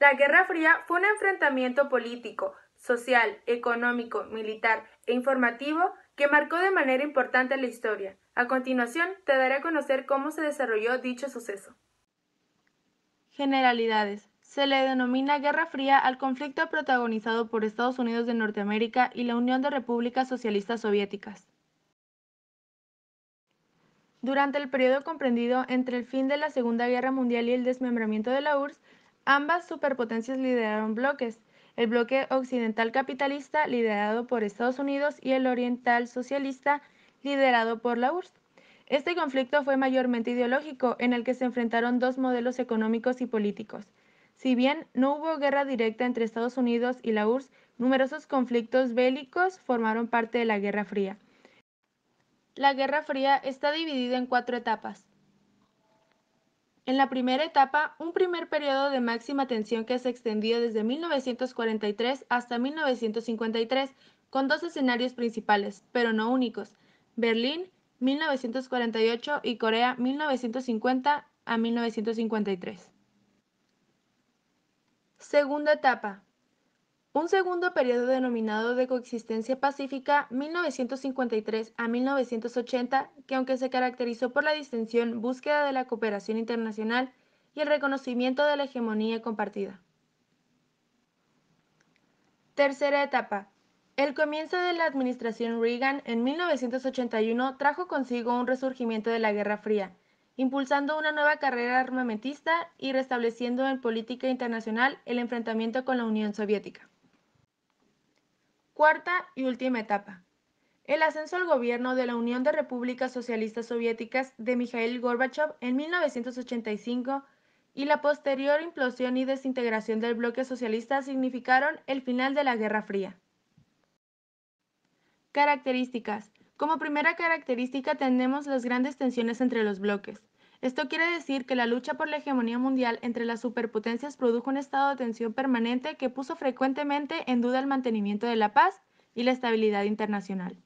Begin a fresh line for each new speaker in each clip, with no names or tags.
La Guerra Fría fue un enfrentamiento político, social, económico, militar e informativo que marcó de manera importante la historia. A continuación, te daré a conocer cómo se desarrolló dicho suceso. Generalidades. Se le denomina Guerra Fría al conflicto protagonizado por Estados Unidos de Norteamérica y la Unión de Repúblicas Socialistas Soviéticas. Durante el periodo comprendido entre el fin de la Segunda Guerra Mundial y el desmembramiento de la URSS, ambas superpotencias lideraron bloques: el bloque occidental capitalista, liderado por Estados Unidos, y el oriental socialista, liderado por la URSS. Este conflicto fue mayormente ideológico, en el que se enfrentaron dos modelos económicos y políticos. Si bien no hubo guerra directa entre Estados Unidos y la URSS, numerosos conflictos bélicos formaron parte de la Guerra Fría. La Guerra Fría está dividida en 4 etapas. En la primera etapa, un primer periodo de máxima tensión que se extendió desde 1943 hasta 1953, con dos escenarios principales, pero no únicos: Berlín, 1948, y Corea, 1950 a 1953. Segunda etapa. Un segundo periodo denominado de coexistencia pacífica, 1953 a 1980, que aunque se caracterizó por la distensión, búsqueda de la cooperación internacional y el reconocimiento de la hegemonía compartida. Tercera etapa. El comienzo de la administración Reagan en 1981 trajo consigo un resurgimiento de la Guerra Fría, impulsando una nueva carrera armamentista y restableciendo en política internacional el enfrentamiento con la Unión Soviética. Cuarta y última etapa. El ascenso al gobierno de la Unión de Repúblicas Socialistas Soviéticas de Mikhail Gorbachev en 1985 y la posterior implosión y desintegración del bloque socialista significaron el final de la Guerra Fría. Características. Como primera característica tenemos las grandes tensiones entre los bloques. Esto quiere decir que la lucha por la hegemonía mundial entre las superpotencias produjo un estado de tensión permanente que puso frecuentemente en duda el mantenimiento de la paz y la estabilidad internacional.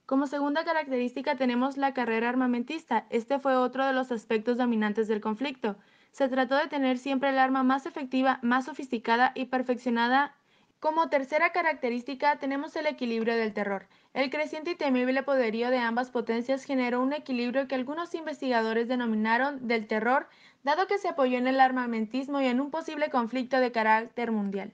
Como segunda característica tenemos la carrera armamentista. Este fue otro de los aspectos dominantes del conflicto. Se trató de tener siempre el arma más efectiva, más sofisticada y perfeccionada. Como tercera característica tenemos el equilibrio del terror. El creciente y temible poderío de ambas potencias generó un equilibrio que algunos investigadores denominaron del terror, dado que se apoyó en el armamentismo y en un posible conflicto de carácter mundial.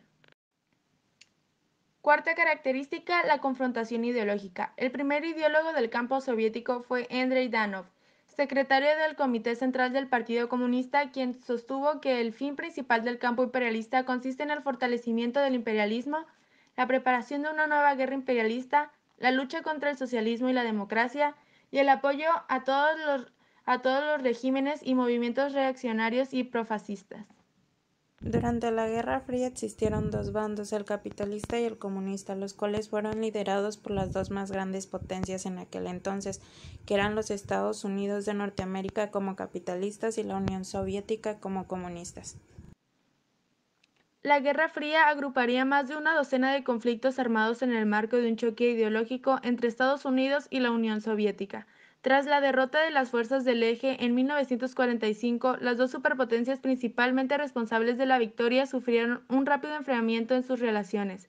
Cuarta característica, la confrontación ideológica. El primer ideólogo del campo soviético fue Andrei Danov, secretario del Comité Central del Partido Comunista, quien sostuvo que el fin principal del campo imperialista consiste en el fortalecimiento del imperialismo, la preparación de una nueva guerra imperialista, la lucha contra el socialismo y la democracia, y el apoyo a todos los regímenes y movimientos reaccionarios y profascistas.
Durante la Guerra Fría existieron dos bandos, el capitalista y el comunista, los cuales fueron liderados por las dos más grandes potencias en aquel entonces, que eran los Estados Unidos de Norteamérica como capitalistas y la Unión Soviética como comunistas.
La Guerra Fría agruparía más de una docena de conflictos armados en el marco de un choque ideológico entre Estados Unidos y la Unión Soviética. Tras la derrota de las fuerzas del Eje en 1945, las dos superpotencias principalmente responsables de la victoria sufrieron un rápido enfriamiento en sus relaciones.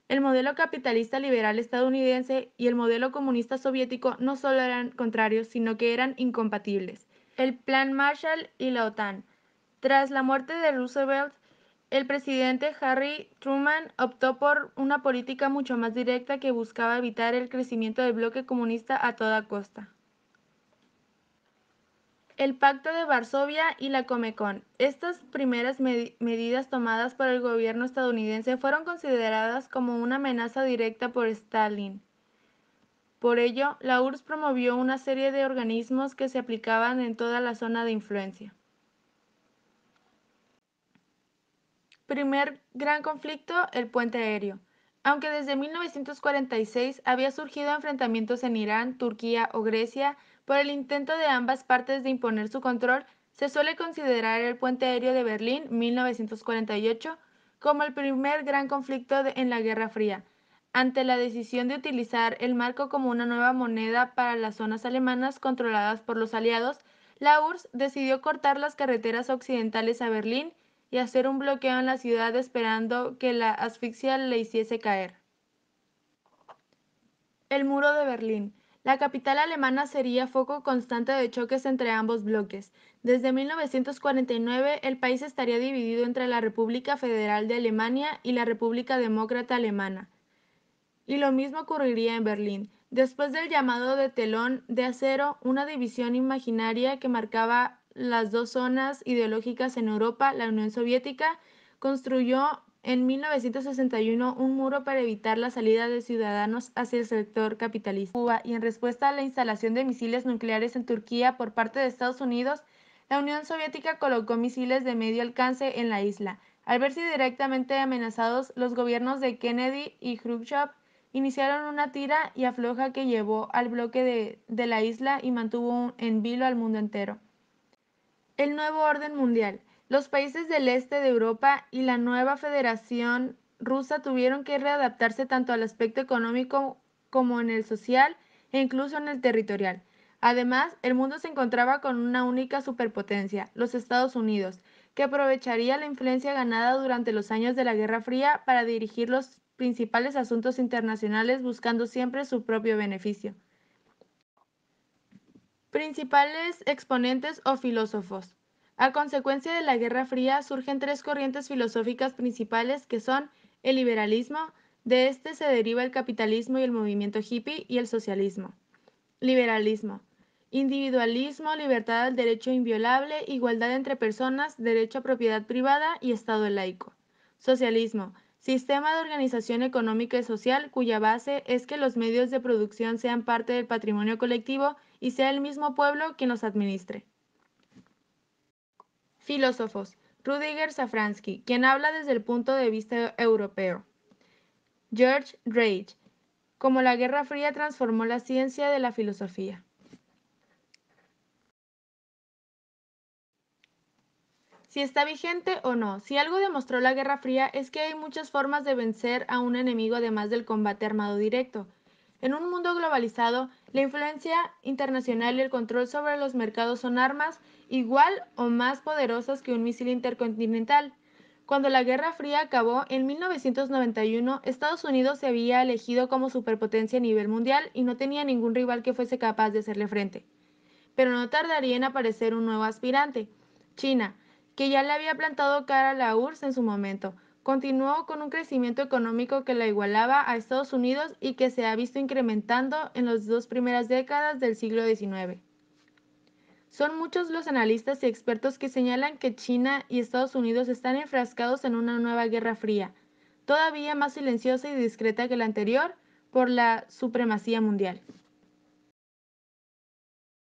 El modelo capitalista liberal estadounidense y el modelo comunista soviético no solo eran contrarios, sino que eran incompatibles. El Plan Marshall y la OTAN. Tras la muerte de Roosevelt, el presidente Harry Truman optó por una política mucho más directa que buscaba evitar el crecimiento del bloque comunista a toda costa. El Pacto de Varsovia y la Comecon. Estas primeras medidas tomadas por el gobierno estadounidense fueron consideradas como una amenaza directa por Stalin. Por ello, la URSS promovió una serie de organismos que se aplicaban en toda la zona de influencia. Primer gran conflicto, el puente aéreo. Aunque desde 1946 había surgido enfrentamientos en Irán, Turquía o Grecia por el intento de ambas partes de imponer su control, se suele considerar el puente aéreo de Berlín, 1948, como el primer gran conflicto en la Guerra Fría. Ante la decisión de utilizar el marco como una nueva moneda para las zonas alemanas controladas por los aliados, la URSS decidió cortar las carreteras occidentales a Berlín y hacer un bloqueo en la ciudad esperando que la asfixia le hiciese caer. El muro de Berlín. La capital alemana sería foco constante de choques entre ambos bloques. Desde 1949, el país estaría dividido entre la República Federal de Alemania y la República Demócrata Alemana. Y lo mismo ocurriría en Berlín. Después del llamado de telón de acero, una división imaginaria que marcaba las dos zonas ideológicas en Europa, la Unión Soviética construyó en 1961 un muro para evitar la salida de ciudadanos hacia el sector capitalista. Cuba, y en respuesta a la instalación de misiles nucleares en Turquía por parte de Estados Unidos, la Unión Soviética colocó misiles de medio alcance en la isla. Al verse directamente amenazados, los gobiernos de Kennedy y Khrushchev iniciaron una tira y afloja que llevó al bloque de la isla y mantuvo en vilo al mundo entero. El nuevo orden mundial. Los países del este de Europa y la nueva Federación Rusa tuvieron que readaptarse tanto al aspecto económico como en el social e incluso en el territorial. Además, el mundo se encontraba con una única superpotencia, los Estados Unidos, que aprovecharía la influencia ganada durante los años de la Guerra Fría para dirigir los principales asuntos internacionales buscando siempre su propio beneficio. Principales exponentes o filósofos. A consecuencia de la Guerra Fría surgen tres corrientes filosóficas principales que son el liberalismo, de este se deriva el capitalismo y el movimiento hippie y el socialismo. Liberalismo. Individualismo, libertad al derecho inviolable, igualdad entre personas, derecho a propiedad privada y Estado laico. Socialismo. Sistema de organización económica y social cuya base es que los medios de producción sean parte del patrimonio colectivo y sea el mismo pueblo quien los administre. Filósofos. Rudiger Safransky, quien habla desde el punto de vista europeo. George Reich, como la Guerra Fría transformó la ciencia de la filosofía. Si está vigente o no. Si algo demostró la Guerra Fría es que hay muchas formas de vencer a un enemigo además del combate armado directo. En un mundo globalizado, la influencia internacional y el control sobre los mercados son armas igual o más poderosas que un misil intercontinental. Cuando la Guerra Fría acabó en 1991, Estados Unidos se había elegido como superpotencia a nivel mundial y no tenía ningún rival que fuese capaz de hacerle frente. Pero no tardaría en aparecer un nuevo aspirante, China, que ya le había plantado cara a la URSS en su momento. Continuó con un crecimiento económico que la igualaba a Estados Unidos y que se ha visto incrementando en las dos primeras décadas del siglo XIX. Son muchos los analistas y expertos que señalan que China y Estados Unidos están enfrascados en una nueva guerra fría, todavía más silenciosa y discreta que la anterior, por la supremacía mundial.